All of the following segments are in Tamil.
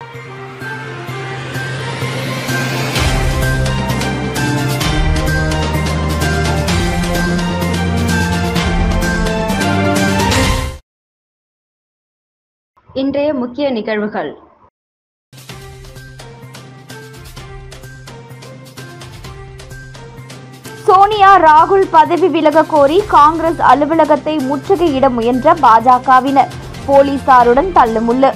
இன்றைய முக்கிய நிகழ்வுகள். சோனியா ராகுல் பதவி விலக கோரி காங்கிரஸ் அலுவலகத்தை முற்றுகையிட முயன்ற பாஜகவினர் போலீசாருடன் தள்ளுமுள்ளு.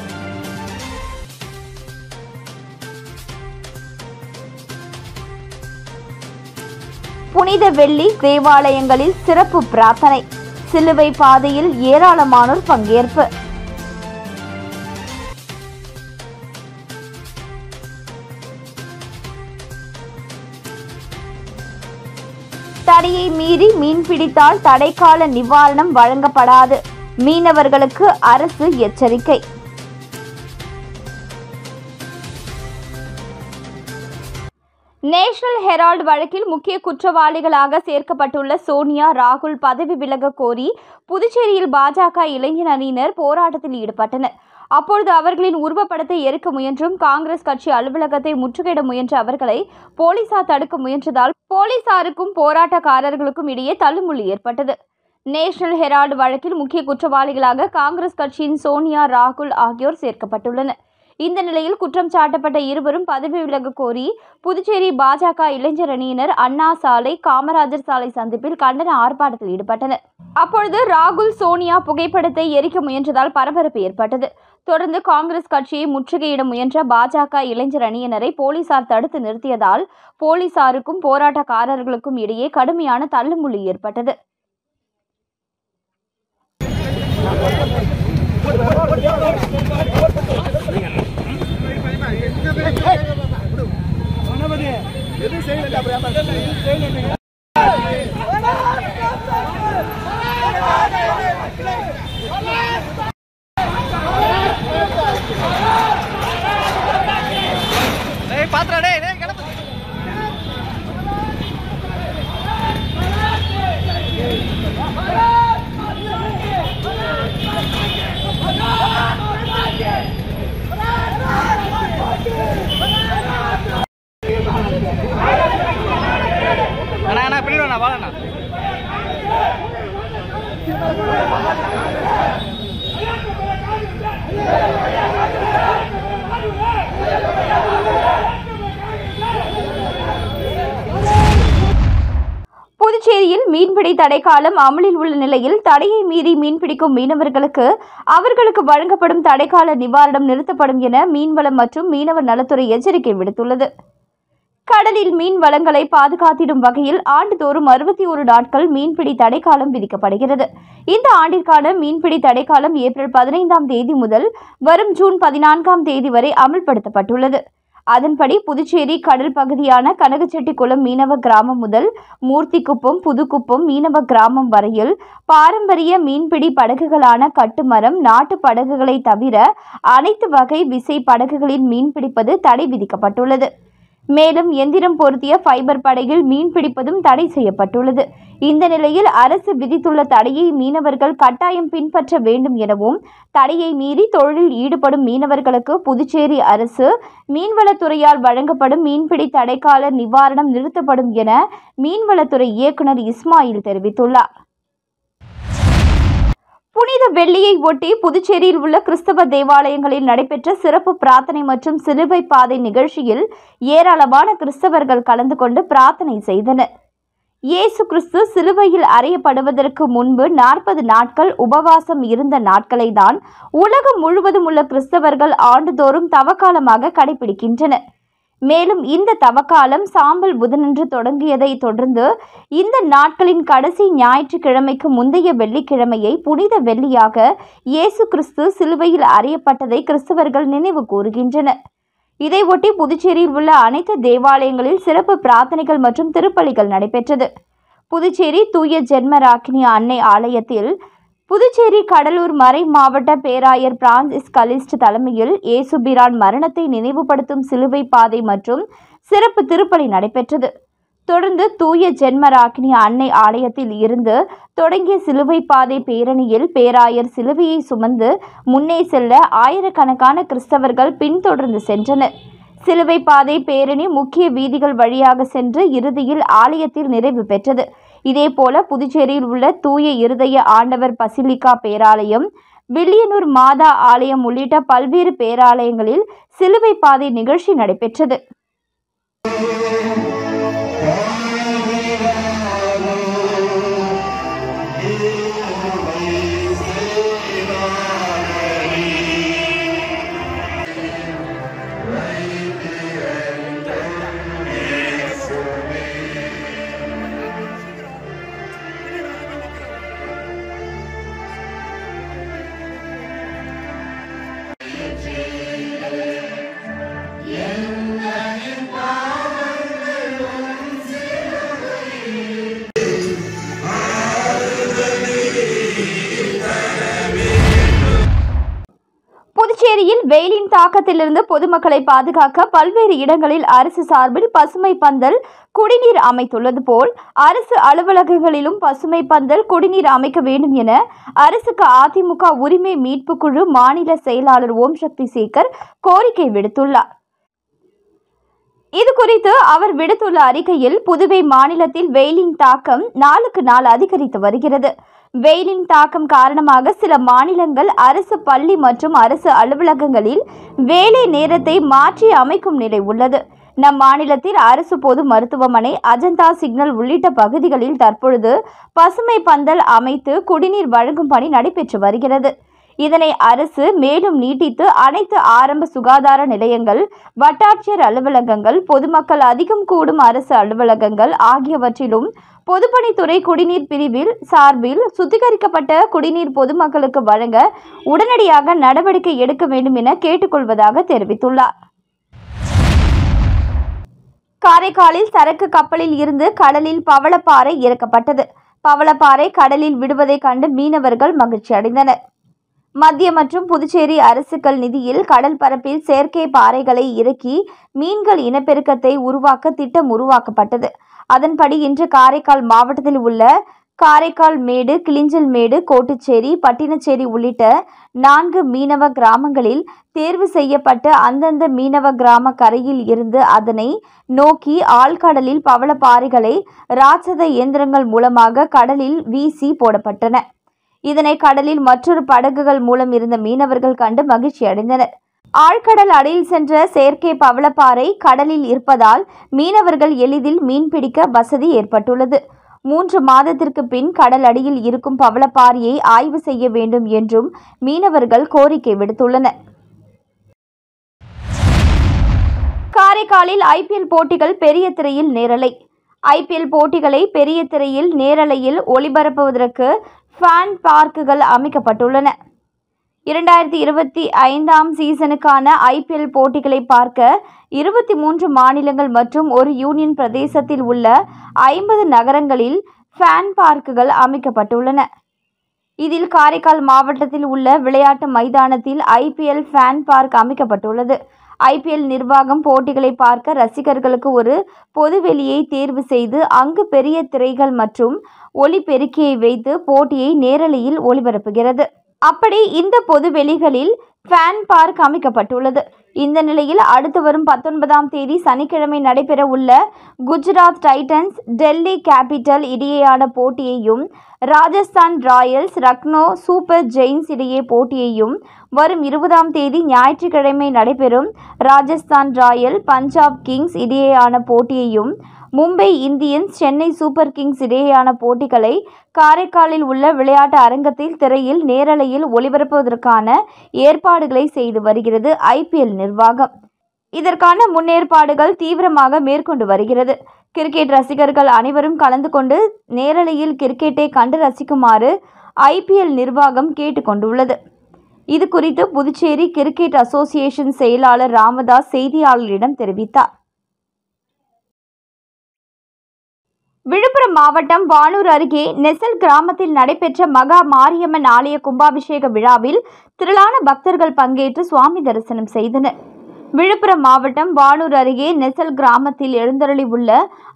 புனித வெள்ளி தேவாலயங்களில் சிறப்பு பிரார்த்தனை, சிலுவை பாதையில் ஏராளமானோர் பங்கேற்பு. தடையை மீறி மீன்பிடித்தால் தடைக்கால நிவாரணம் வழங்கப்படாது, மீனவர்களுக்கு அரசு எச்சரிக்கை. நேஷனல் ஹெரால்டு வழக்கில் முக்கிய குற்றவாளிகளாக சேர்க்கப்பட்டுள்ள சோனியா ராகுல் பதவி விலக கோரி புதுச்சேரியில் பாஜக இளைஞர் அணியினர் போராட்டத்தில் ஈடுபட்டனர். அப்பொழுது அவர்களின் உருவப்படத்தை எரிக்க முயன்றும் காங்கிரஸ் கட்சி அலுவலகத்தை முற்றுகையிட முயன்ற அவர்களை போலீசார் தடுக்க முயன்றதால் போலீசாருக்கும் போராட்டக்காரர்களுக்கும் இடையே தள்ளுமுள்ளு ஏற்பட்டது. நேஷனல் ஹெரால்டு வழக்கில் முக்கிய குற்றவாளிகளாக காங்கிரஸ் கட்சியின் சோனியா ராகுல் ஆகியோர் சேர்க்கப்பட்டுள்ளனர். இந்த நிலையில் குற்றம் சாட்டப்பட்ட இருவரும் பதவி விலக கோரி புதுச்சேரி பாஜக இளைஞர் அணியினர் அண்ணா சாலை, காமராஜர் சாலை சந்திப்பில் கண்டன ஆர்ப்பாட்டத்தில் ஈடுபட்டனர். அப்பொழுது ராகுல், சோனியா புகைப்படத்தை எரிக்க முயன்றதால் பரபரப்பு ஏற்பட்டது. தொடர்ந்து காங்கிரஸ் கட்சியை முற்றுகையிட முயன்ற பாஜக இளைஞர் அணியினரை போலீசார் தடுத்து நிறுத்தியதால் போலீசாருக்கும் போராட்டக்காரர்களுக்கும் இடையே கடுமையான தள்ளுமுள்ளு ஏற்பட்டது. புதுச்சேரியில் மீன்பிடி தடைக்காலம் அமலில் உள்ள நிலையில் தடையை மீறி மீன்பிடிக்கும் மீனவர்களுக்கு அவர்களுக்கு வழங்கப்படும் தடைக்கால நிவாரணம் நிறுத்தப்படும் என மீன்வளம் மற்றும் மீனவர் நலத்துறை எச்சரிக்கை விடுத்துள்ளது. கடலில் மீன் வளங்களை பாதுகாத்திடும் வகையில் ஆண்டுதோறும் 61 நாட்கள் மீன்பிடி தடைக்காலம் விதிக்கப்படுகிறது. இந்த ஆண்டிற்கான மீன்பிடி தடைக்காலம் ஏப்ரல் 15ஆம் தேதி முதல் வரும் ஜூன் 14ஆம் தேதி வரை அமல்படுத்தப்பட்டுள்ளது. அதன்படி புதுச்சேரி கடல் பகுதியான கனகச்செட்டிக்குளம் மீனவ கிராமம் முதல் மூர்த்திக்குப்பம், புதுக்குப்பம் மீனவ கிராமம் வரையில் பாரம்பரிய மீன்பிடி படகுகளான கட்டுமரம், நாட்டு படகுகளை தவிர அனைத்து வகை விசை படகுகளில் மீன்பிடிப்பது தடை விதிக்கப்பட்டுள்ளது. மேலும் எந்திரம் பொருத்திய ஃபைபர் படகில் மீன்பிடிப்பதும் தடை செய்யப்பட்டுள்ளது. இந்த நிலையில் அரசு விதித்துள்ள தடையை மீனவர்கள் கட்டாயம் பின்பற்ற வேண்டும் எனவும், தடையை மீறி தொழிலில் ஈடுபடும் மீனவர்களுக்கு புதுச்சேரி அரசு மீன்வளத்துறையால் வழங்கப்படும் மீன்பிடி தடைக்கால நிவாரணம் நிறுத்தப்படும் என மீன்வளத்துறை இயக்குநர் இஸ்மாயில் தெரிவித்துள்ளார். புனித வெள்ளியை ஒட்டி புதுச்சேரியில் உள்ள கிறிஸ்தவ தேவாலயங்களில் நடைபெற்ற சிறப்பு பிரார்த்தனை மற்றும் சிலுவை பாதை நிகழ்ச்சியில் ஏராளமான கிறிஸ்தவர்கள் கலந்து கொண்டு பிரார்த்தனை செய்தனர். இயேசு கிறிஸ்து சிலுவையில் அறையப்படுவதற்கு முன்பு 40 நாட்கள் உபவாசம் இருந்த நாட்களை தான் உலகம் முழுவதும் உள்ள கிறிஸ்தவர்கள் ஆண்டுதோறும் தவக்காலமாக கடைபிடிக்கின்றனர். மேலும் இந்த தவக்காலம் சாம்பல் புதனன்று தொடங்கியதை தொடர்ந்து இந்த நாட்களின் கடைசி ஞாயிற்றுக்கிழமைக்கு முந்தைய வெள்ளிக்கிழமையை புனித வெள்ளியாக இயேசு கிறிஸ்து சிலுவையில் அறையப்பட்டதை கிறிஸ்தவர்கள் நினைவு கூறுகின்றனர். இதையொட்டி புதுச்சேரியில் உள்ள அனைத்து தேவாலயங்களில் சிறப்பு பிரார்த்தனைகள் மற்றும் திருப்பலிகள் நடைபெற்றது. புதுச்சேரி தூய ஜென்மராக்கினி அன்னை ஆலயத்தில் புதுச்சேரி கடலூர் மறை மாவட்ட பேராயர் பிரான்சிஸ் கலிஸ்ட் தலைமையில் இயேசுபிரான் மரணத்தை நினைவுபடுத்தும் சிலுவை பாதை மற்றும் சிறப்பு திருப்பலி நடைபெற்றது. தொடர்ந்து தூய ஜென்மராக்கினி அன்னை ஆலயத்தில் இருந்து தொடங்கிய சிலுவை பாதை பேரணியில் பேராயர் சிலுவையை சுமந்து முன்னே செல்ல ஆயிரக்கணக்கான கிறிஸ்தவர்கள் பின்தொடர்ந்து சென்றனர். சிலுவை பாதை பேரணி முக்கிய வீதிகள் வழியாக சென்று இறுதியில் ஆலயத்தில் நிறைவு பெற்றது. இதேபோல புதுச்சேரியில் உள்ள தூய இருதய ஆண்டவர் பசிலிக்கா பேராலயம், வில்லியனூர் மாதா ஆலயம் உள்ளிட்ட பல்வேறு பேராலயங்களில் சிலுவை பாதை நிகழ்ச்சி நடைபெற்றது. புதுச்சேரியில் வெயிலின் தாக்கத்திலிருந்து பொதுமக்களை பாதுகாக்க பல்வேறு இடங்களில் அரசு சார்பில் பசுமை பந்தல், குடிநீர் அமைத்துள்ளது போல் அரசு அலுவலகங்களிலும் பசுமை பந்தல், குடிநீர் அமைக்க வேண்டும் என அரசுக்கு அதிமுக உரிமை மீட்பு குழு மாநில செயலாளர் ஓம் சக்தி சேகர் கோரிக்கை விடுத்துள்ளார். இதுகுறித்து அவர் விடுத்துள்ள அறிக்கையில், புதுவை மாநிலத்தில் வெயிலின் தாக்கம் நாளுக்கு நாள் அதிகரித்து வருகிறது. வெயிலின் தாக்கம் காரணமாக சில மாநிலங்கள் அரசு பள்ளி மற்றும் அரசு அலுவலகங்களில் வேலை நேரத்தை மாற்றி அமைக்கும் நிலை உள்ளது. நம் மாநிலத்தில் அரசு பொது மருத்துவமனை, அஜந்தா சிக்னல் உள்ளிட்ட பகுதிகளில் தற்பொழுது பசுமை பந்தல் அமைத்து குடிநீர் வழங்கும் பணி நடைபெற்று வருகிறது. இதனை அரசு மேலும் நீட்டித்து அனைத்து ஆரம்ப சுகாதார நிலையங்கள், வட்டாட்சியர் அலுவலகங்கள், பொதுமக்கள் அதிகம் கூடும் அரசு அலுவலகங்கள் ஆகியவற்றிலும் பொதுப்பணித்துறை குடிநீர் பிரிவில் சார்பில் சுத்திகரிக்கப்பட்ட குடிநீர் பொதுமக்களுக்கு வழங்க உடனடியாக நடவடிக்கை எடுக்க வேண்டும் என கேட்டுக்கொள்வதாக தெரிவித்துள்ளார். காரைக்காலில் சரக்கு கப்பலில் இருந்து கடலில் பவளப்பாறை இறக்கப்பட்டது. பவளப்பாறை கடலில் விடுவதை கண்டு மீனவர்கள் மகிழ்ச்சி அடைந்தனர். மத்திய மற்றும் புதுச்சேரி அரசுகள் நிதியில் கடல் பரப்பில் செயற்கை பாறைகளை இறக்கி மீன்கள் இனப்பெருக்கத்தை உருவாக்க திட்டம் உருவாக்கப்பட்டது. அதன்படி இன்று காரைக்கால் மாவட்டத்தில் உள்ள காரைக்கால் மேடு, கிளிஞ்சல் மேடு, கோட்டுச்சேரி, பட்டினச்சேரி உள்ளிட்ட 4 மீனவ கிராமங்களில் தேர்வு செய்யப்பட்டு அந்தந்த மீனவ கிராம கரையில் இருந்து அதனை நோக்கி ஆழ்கடலில் பவளப்பாறைகளை ராட்சத இயந்திரங்கள் மூலமாக கடலில் வீசி போடப்பட்டன. இதனை கடலில் மற்றொரு படகுகள் மூலம் இருந்த மீனவர்கள் கண்டு மகிழ்ச்சி அடைந்தனர். ஆழ்கடல் அடியில் சென்ற செயற்கை பவளப்பாறை கடலில் இருப்பதால் மீனவர்கள் எளிதில் மீன்பிடிக்க வசதி ஏற்பட்டுள்ளது. 3 மாதத்திற்கு பின் கடல் அடியில் இருக்கும் பவளப்பாறையை ஆய்வு செய்ய வேண்டும் என்றும் மீனவர்கள் கோரிக்கை விடுத்துள்ளனர். காரைக்காலில் IPL போட்டிகள் பெரிய திரையில் நேரலை. IPL போட்டிகளை பெரிய திரையில் நேரலையில் ஒளிபரப்புவதற்கு ஃபேன் பார்க்குகள் அமைக்கப்பட்டுள்ளன. 2025ஆம் சீசனுக்கான IPL போட்டிகளை பார்க்க 23 மாநிலங்கள் மற்றும் ஒரு யூனியன் பிரதேசத்தில் உள்ள 50 நகரங்களில் ஃபேன் பார்க்குகள் அமைக்கப்பட்டுள்ளன. இதில் காரைக்கால் மாவட்டத்தில் உள்ள விளையாட்டு மைதானத்தில் IPL ஃபேன் பார்க் அமைக்கப்பட்டுள்ளது. IPL நிர்வாகம் போட்டிகளை பார்க்க ரசிகர்களுக்கு ஒரு பொதுவெளியை தேர்வு செய்து அங்கு பெரிய திரைகள் மற்றும் ஒலிபெருக்கியை வைத்து போட்டியை நேரலையில் ஒளிபரப்புகிறது. அப்படி இந்த பொதுவெளிகளில் ஃபேன் பார்க் அமைக்கப்பட்டுள்ளது. இந்த நிலையில் அடுத்து வரும் 19ஆம் தேதி சனிக்கிழமை நடைபெற உள்ள குஜராத் டைட்டன்ஸ், டெல்லி கேபிட்டல் இடையேயான போட்டியையும், Rajasthan royals, Lucknow super giants இடையே போட்டியையும், வரும் 20ஆம் தேதி ஞாயிற்றுக்கிழமை நடைபெறும் ராஜஸ்தான் ராயல், பஞ்சாப் கிங்ஸ் இடையேயான போட்டியையும், Mumbai Indians, Chennai super kings இடையேயான போட்டிகளை காரைக்காலில் உள்ள விளையாட்டு அரங்கத்தில் திரையில் நேரலையில் ஒளிபரப்புவதற்கான ஏற்பாடுகளை செய்து வருகிறது IPL நிர்வாகம். இதற்கான முன்னேற்பாடுகள் தீவிரமாக மேற்கொண்டு வருகிறது. கிரிக்கெட் ரசிகர்கள் அனைவரும் கலந்து கொண்டு நேரலையில் கிரிக்கெட்டை கண்டு ரசிக்குமாறு IPL நிர்வாகம் கேட்டுக்கொண்டுள்ளது. இது குறித்து புதுச்சேரி கிரிக்கெட் அசோசியேஷன் செயலாளர் ராமதாஸ் செய்தியாளர்களிடம் தெரிவித்தார். விழுப்புரம் மாவட்டம் வானூர் அருகே நெசல் கிராமத்தில் நடைபெற்ற மகா மாரியம்மன் ஆலய கும்பாபிஷேக விழாவில் திரளான பக்தர்கள் பங்கேற்று சுவாமி தரிசனம் செய்தனர். விழுப்புரம் மாவட்டம் வானூர் அருகே நெசல் கிராமத்தில் எழுந்தருளி உள்ள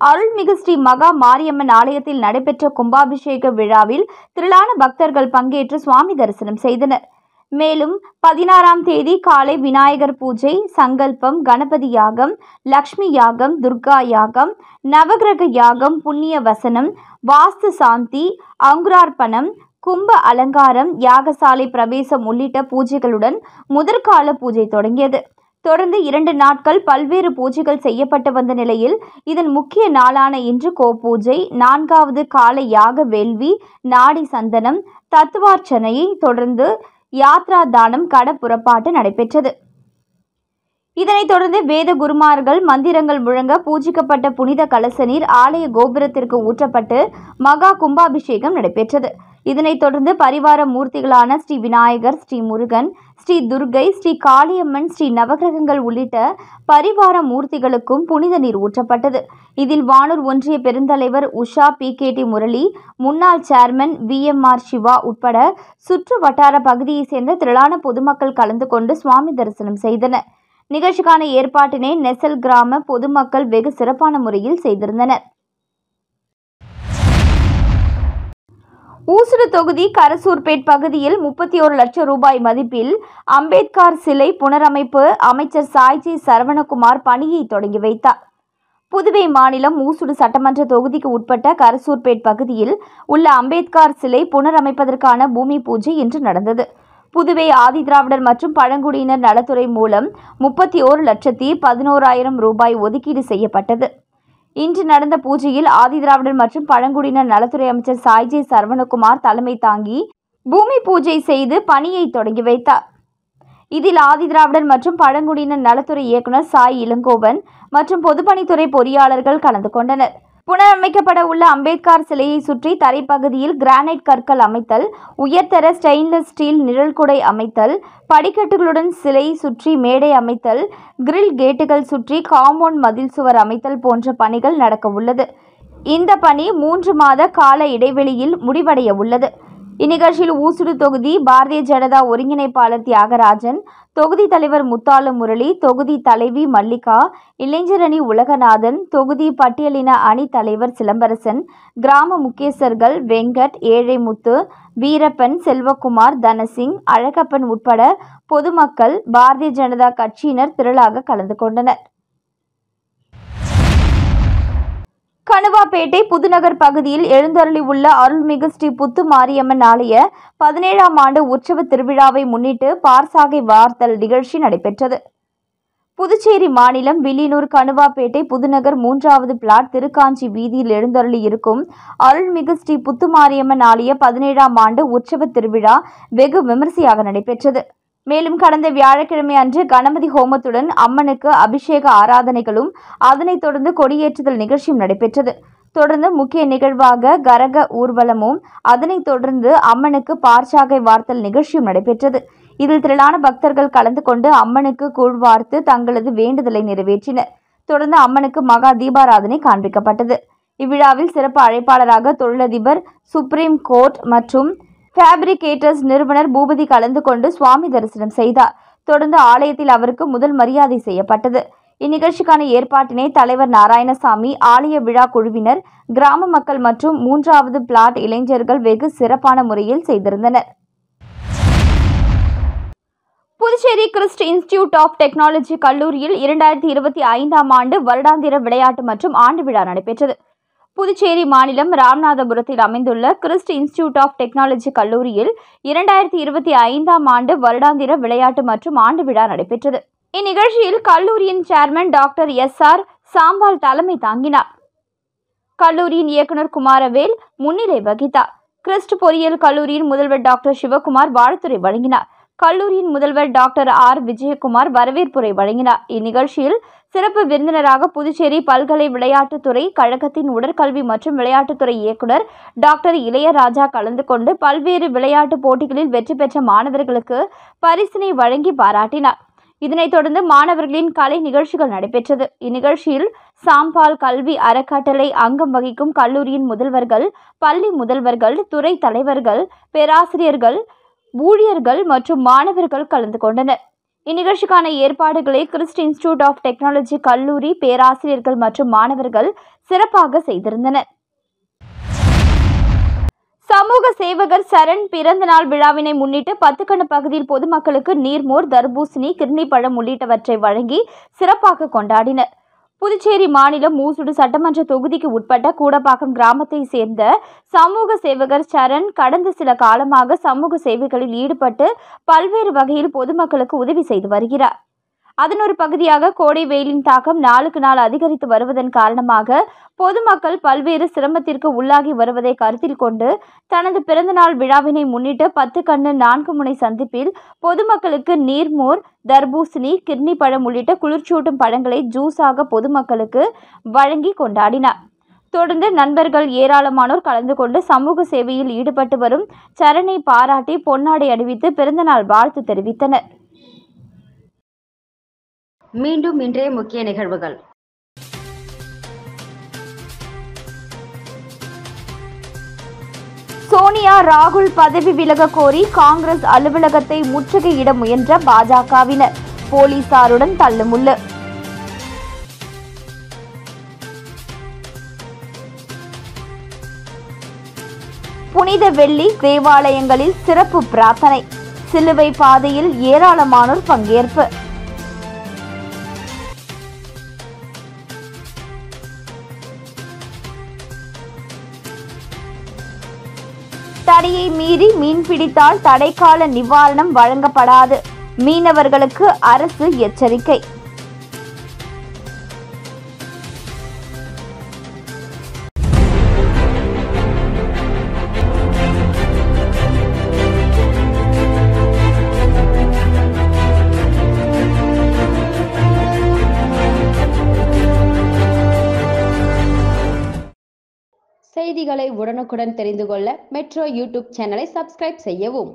அருள்மிகு ஸ்ரீ மகா மாரியம்மன் ஆலயத்தில் நடைபெற்ற கும்பாபிஷேக விழாவில் திரளான பக்தர்கள் பங்கேற்று சுவாமி தரிசனம் செய்தனர். மேலும் 16ஆம் தேதி காலை விநாயகர் பூஜை, சங்கல்பம், கணபதி யாகம், லக்ஷ்மி யாகம், துர்கா யாகம், நவகிரக யாகம், புண்ணிய வசனம், வாஸ்து சாந்தி, அங்குரார்ப்பணம், கும்ப அலங்காரம், யாகசாலை பிரவேசம் உள்ளிட்ட பூஜைகளுடன் முதற்கால பூஜை தொடங்கியது. தொடர்ந்து 2 நாட்கள் பல்வேறு பூஜைகள் செய்யப்பட்டு வந்த நிலையில் இதன் முக்கிய நாளான இன்று கோபூஜை, 4வது கால யாக வேள்வி, நாடி சந்தனம், தத்துவார்ச்சனையை தொடர்ந்து யாத்ரா தானம், கட புறப்பாட்டு நடைபெற்றது. இதனைத் தொடர்ந்து வேத குருமார்கள் மந்திரங்கள் முழங்க பூஜிக்கப்பட்ட புனித கலச நீர் ஆலய கோபுரத்திற்கு ஊற்றப்பட்டு மகா கும்பாபிஷேகம் நடைபெற்றது. இதனைத் தொடர்ந்து பரிவார மூர்த்திகளான ஸ்ரீ விநாயகர், ஸ்ரீ முருகன், ஸ்ரீ துர்கை, ஸ்ரீ காளியம்மன், ஸ்ரீ நவகிரகங்கள் உள்ளிட்ட பரிவார மூர்த்திகளுக்கும் புனித நீர் ஊற்றப்பட்டது. இதில் வானூர் ஒன்றிய பெருந்தலைவர் உஷா, PKT முரளி, முன்னாள் சேர்மன் VMR சிவா உட்பட சுற்று வட்டார பகுதியைச் சேர்ந்த திரளான பொதுமக்கள் கலந்து கொண்டு சுவாமி தரிசனம் செய்தனர். நிகழ்ச்சிக்கான ஏற்பாட்டினை நெசல் கிராம பொதுமக்கள் வெகு சிறப்பான முறையில் செய்திருந்தனர். ஊசுடு தொகுதி கரசூர்பேட் பகுதியில் 31 லட்சம் ரூபாய் மதிப்பில் அம்பேத்கர் சிலை புனரமைப்பு அமைச்சர் சாய்ஜி சரவணகுமார் பணியை தொடங்கி வைத்தார். புதுவை மாநிலம் ஊசுடு சட்டமன்ற தொகுதிக்கு உட்பட்ட கரசூர்பேட் பகுதியில் உள்ள அம்பேத்கர் சிலை புனரமைப்பதற்கான பூமி பூஜை இன்று நடந்தது. புதுவை ஆதிதிராவிடர் மற்றும் பழங்குடியினர் நலத்துறை மூலம் 31,11,000 ரூபாய் ஒதுக்கீடு செய்யப்பட்டது. இன்று நடந்த பூஜையில் ஆதிதிராவிடர் மற்றும் பழங்குடியினர் நலத்துறை அமைச்சர் சாய்ஜி சரவணகுமார் தலைமை தாங்கி பூமி பூஜை செய்து பணியை தொடங்கி வைத்தார். இதில் ஆதிதிராவிடர் மற்றும் பழங்குடியினர் நலத்துறை இயக்குநர் சாய் இளங்கோவன் மற்றும் பொதுப்பணித்துறை பொறியாளர்கள் கலந்து கொண்டனர். புனரமைக்கப்பட உள்ள அம்பேத்கர் சிலையை சுற்றி தரைப்பகுதியில் கிரானைட் கற்கள் அமைத்தல், உயர்தர ஸ்டெயின்லெஸ் ஸ்டீல் நிழல்குடை அமைத்தல், படிக்கட்டுகளுடன் சிலை சுற்றி மேடை அமைத்தல், கிரில் கேட்டுகள் சுற்றி காம்பவுண்ட் மதில் சுவர் அமைத்தல் போன்ற பணிகள் நடக்க உள்ளது. இந்த பணி 3 மாத கால இடைவெளியில் முடிவடைய உள்ளது. இந்நிகழ்ச்சியில் ஊசுடு தொகுதி பாரதிய ஜனதா ஒருங்கிணைப்பாளர் தியாகராஜன், தொகுதி தலைவர் முத்தாலு முரளி, தொகுதி தலைவி மல்லிகா, இளைஞரணி உலகநாதன், தொகுதி பட்டியலின அணி தலைவர் சிலம்பரசன், கிராம முக்கியஸ்தர்கள் வெங்கட், ஏழைமுத்து, வீரப்பன், செல்வகுமார், தனசிங், அழகப்பன் உட்பட பொதுமக்கள் பாரதிய ஜனதா கட்சியினர் திரளாக கலந்து கொண்டனர். கணுவாப்பேட்டை புதுநகர் பகுதியில் எழுந்தருளி உள்ள அருள்மிகு ஸ்ரீ புத்து மாரியம்மன் ஆலய 17ஆம் ஆண்டு உற்சவ திருவிழாவை முன்னிட்டு பார்சாகை வார்த்தல் நிகழ்ச்சி நடைபெற்றது. புதுச்சேரி மாநிலம் வில்லியனூர் கணுவாப்பேட்டை புதுநகர் 3வது பிளாட் திருக்காஞ்சி வீதியில் எழுந்தருளி இருக்கும் அருள்மிகு ஸ்ரீ புத்து மாரியம்மன் ஆலய 17ஆம் ஆண்டு உற்சவ திருவிழா வெகு விமரிசையாக நடைபெற்றது. மேலும் கடந்த வியாழக்கிழமை அன்று கணபதி ஹோமத்துடன் அம்மனுக்கு அபிஷேக ஆராதனைகளும் அதனைத் தொடர்ந்து கொடியேற்றுதல் நிகழ்ச்சியும் நடைபெற்றது. தொடர்ந்து முக்கிய நிகழ்வாக கரக ஊர்வலமும் அதனைத் தொடர்ந்து அம்மனுக்கு பார்சாகை வார்த்தல் நிகழ்ச்சியும் நடைபெற்றது. இதில் திரளான பக்தர்கள் கலந்து கொண்டு அம்மனுக்கு கூழ் வார்த்து தங்களது வேண்டுதலை நிறைவேற்றினர். தொடர்ந்து அம்மனுக்கு மகா தீபாராதனை காண்பிக்கப்பட்டது. இவ்விழாவில் சிறப்பு அழைப்பாளராக தொழிலதிபர், சுப்ரீம் கோர்ட் மற்றும் ஃபேப்ரிகேட்டர்ஸ் நிறுவனர் பூபதி கலந்து கொண்டு சுவாமி தரிசனம் செய்தார். தொடர்ந்து ஆலயத்தில் அவருக்கு முதல் மரியாதை செய்யப்பட்டது. இந்நிகழ்ச்சிக்கான ஏற்பாட்டினை தலைவர் நாராயணசாமி, ஆலய விழா குழுவினர், கிராம மக்கள் மற்றும் 3வது பிளாட் இளைஞர்கள் வெகு சிறப்பான முறையில் செய்திருந்தனர். Puducherry Christ Institute of Technology கல்லூரியில் 2025ஆம் ஆண்டு வருடாந்திர விளையாட்டு மற்றும் ஆண்டு விழா நடைபெற்றது. புதுச்சேரி மாநிலம் ராமநாதபுரத்தில் அமைந்துள்ள கிறிஸ்ட் இன்ஸ்டிடியூட் ஆஃப் டெக்னாலஜி கல்லூரியில் 2025ஆம் ஆண்டு வருடாந்திர விளையாட்டு மற்றும் ஆண்டு விழா நடைபெற்றது. இந்நிகழ்ச்சியில் கல்லூரியின் சேர்மன் டாக்டர் SR சாம்பால் தலைமை தாங்கினார். கல்லூரியின் இயக்குநர் குமாரவேல் முன்னிலை வகித்தார். கிறிஸ்ட் பொறியியல் கல்லூரியின் முதல்வர் டாக்டர் சிவகுமார் வாழ்த்துரை வழங்கினார். கல்லூரியின் முதல்வர் டாக்டர் R விஜயகுமார் வரவேற்புரை வழங்கினார். இந்நிகழ்ச்சியில் சிறப்பு விருந்தினராக புதுச்சேரி பல்கலை விளையாட்டுத்துறை கழகத்தின் உடற்கல்வி மற்றும் விளையாட்டுத்துறை இயக்குநர் டாக்டர் இளையராஜா கலந்து கொண்டு பல்வேறு விளையாட்டு போட்டிகளில் வெற்றி பெற்ற மாணவர்களுக்கு பரிசினை வழங்கி பாராட்டினார். இதனைத் தொடர்ந்து மாணவர்களின் கலை நிகழ்ச்சிகள் நடைபெற்றது. இந்நிகழ்ச்சியில் சாம்பால் கல்வி அறக்கட்டளை அங்கம் வகிக்கும் கல்லூரியின் முதல்வர்கள், பள்ளி முதல்வர்கள், துறை தலைவர்கள், பேராசிரியர்கள், ஊழியர்கள் மற்றும் மாணவர்கள் கலந்து கொண்டனர். இந்நிகழ்ச்சிக்கான ஏற்பாடுகளை கிறிஸ்ட் இன்ஸ்டிடியூட் ஆஃப் டெக்னாலஜி கல்லூரி பேராசிரியர்கள் மற்றும் மாணவர்கள் சிறப்பாக செய்திருந்தனர். சமூக சேவகர் சரண் பிறந்த நாள் விழாவினை முன்னிட்டு பத்துக்கண்ணு பகுதியில் பொதுமக்களுக்கு நீர்மோர், தர்பூசணி, கிர்னி பழம் உள்ளிட்டவற்றை வழங்கி சிறப்பாக கொண்டாடினர். புதுச்சேரி மாநிலம் மூசுடு சட்டமன்ற தொகுதிக்கு உட்பட்ட கூடப்பாக்கம் கிராமத்தை சேர்ந்த சமூக சேவகர் சரண் கடந்த சில காலமாக சமூக சேவைகளில் ஈடுபட்டு பல்வேறு வகையில் பொதுமக்களுக்கு உதவி செய்து வருகிறார். அதன் ஒரு பகுதியாக கோடை வெயிலின் தாக்கம் நாளுக்கு நாள் அதிகரித்து வருவதன் காரணமாக பொதுமக்கள் பல்வேறு சிரமத்திற்கு உள்ளாகி வருவதை கருத்தில் கொண்டு தனது பிறந்தநாள் விழாவினை முன்னிட்டு பத்துக்கண்ணு 4 முனை சந்திப்பில் பொதுமக்களுக்கு நீர்மோர், தர்பூசணி, கிர்னி பழம் உள்ளிட்ட குளிர்ச்சூட்டும் பழங்களை ஜூஸாக பொதுமக்களுக்கு வழங்கி கொண்டாடினார். தொடர்ந்து நண்பர்கள் ஏராளமானோர் கலந்து கொண்டு சமூக சேவையில் ஈடுபட்டு வரும் சரணை பாராட்டி பொன்னாடை அணிவித்து பிறந்தநாள் வாழ்த்து தெரிவித்தனர். மீண்டும் இன்றைய முக்கிய நிகழ்வுகள். சோனியா, ராகுல் பதவி விலக கோரி காங்கிரஸ் அலுவலகத்தை முற்றுகையிட முயன்ற பாஜகவினர் போலீசாருடன் தள்ளுமுள்ளு. புனித வெள்ளி தேவாலயங்களில் சிறப்பு பிரார்த்தனை, சிலுவை பாதையில் ஏராளமானோர் பங்கேற்பு. தடையை மீறி மீன்பிடித்தால் தடைக்கால நிவாரணம் வழங்கப்படாது, மீனவர்களுக்கு அரசு எச்சரிக்கை. செய்திகளை உடனுக்குடன் தெரிந்து கொள்ள மெட்ரோ யூடியூப் சேனலை சப்ஸ்கிரைப் செய்யவும்.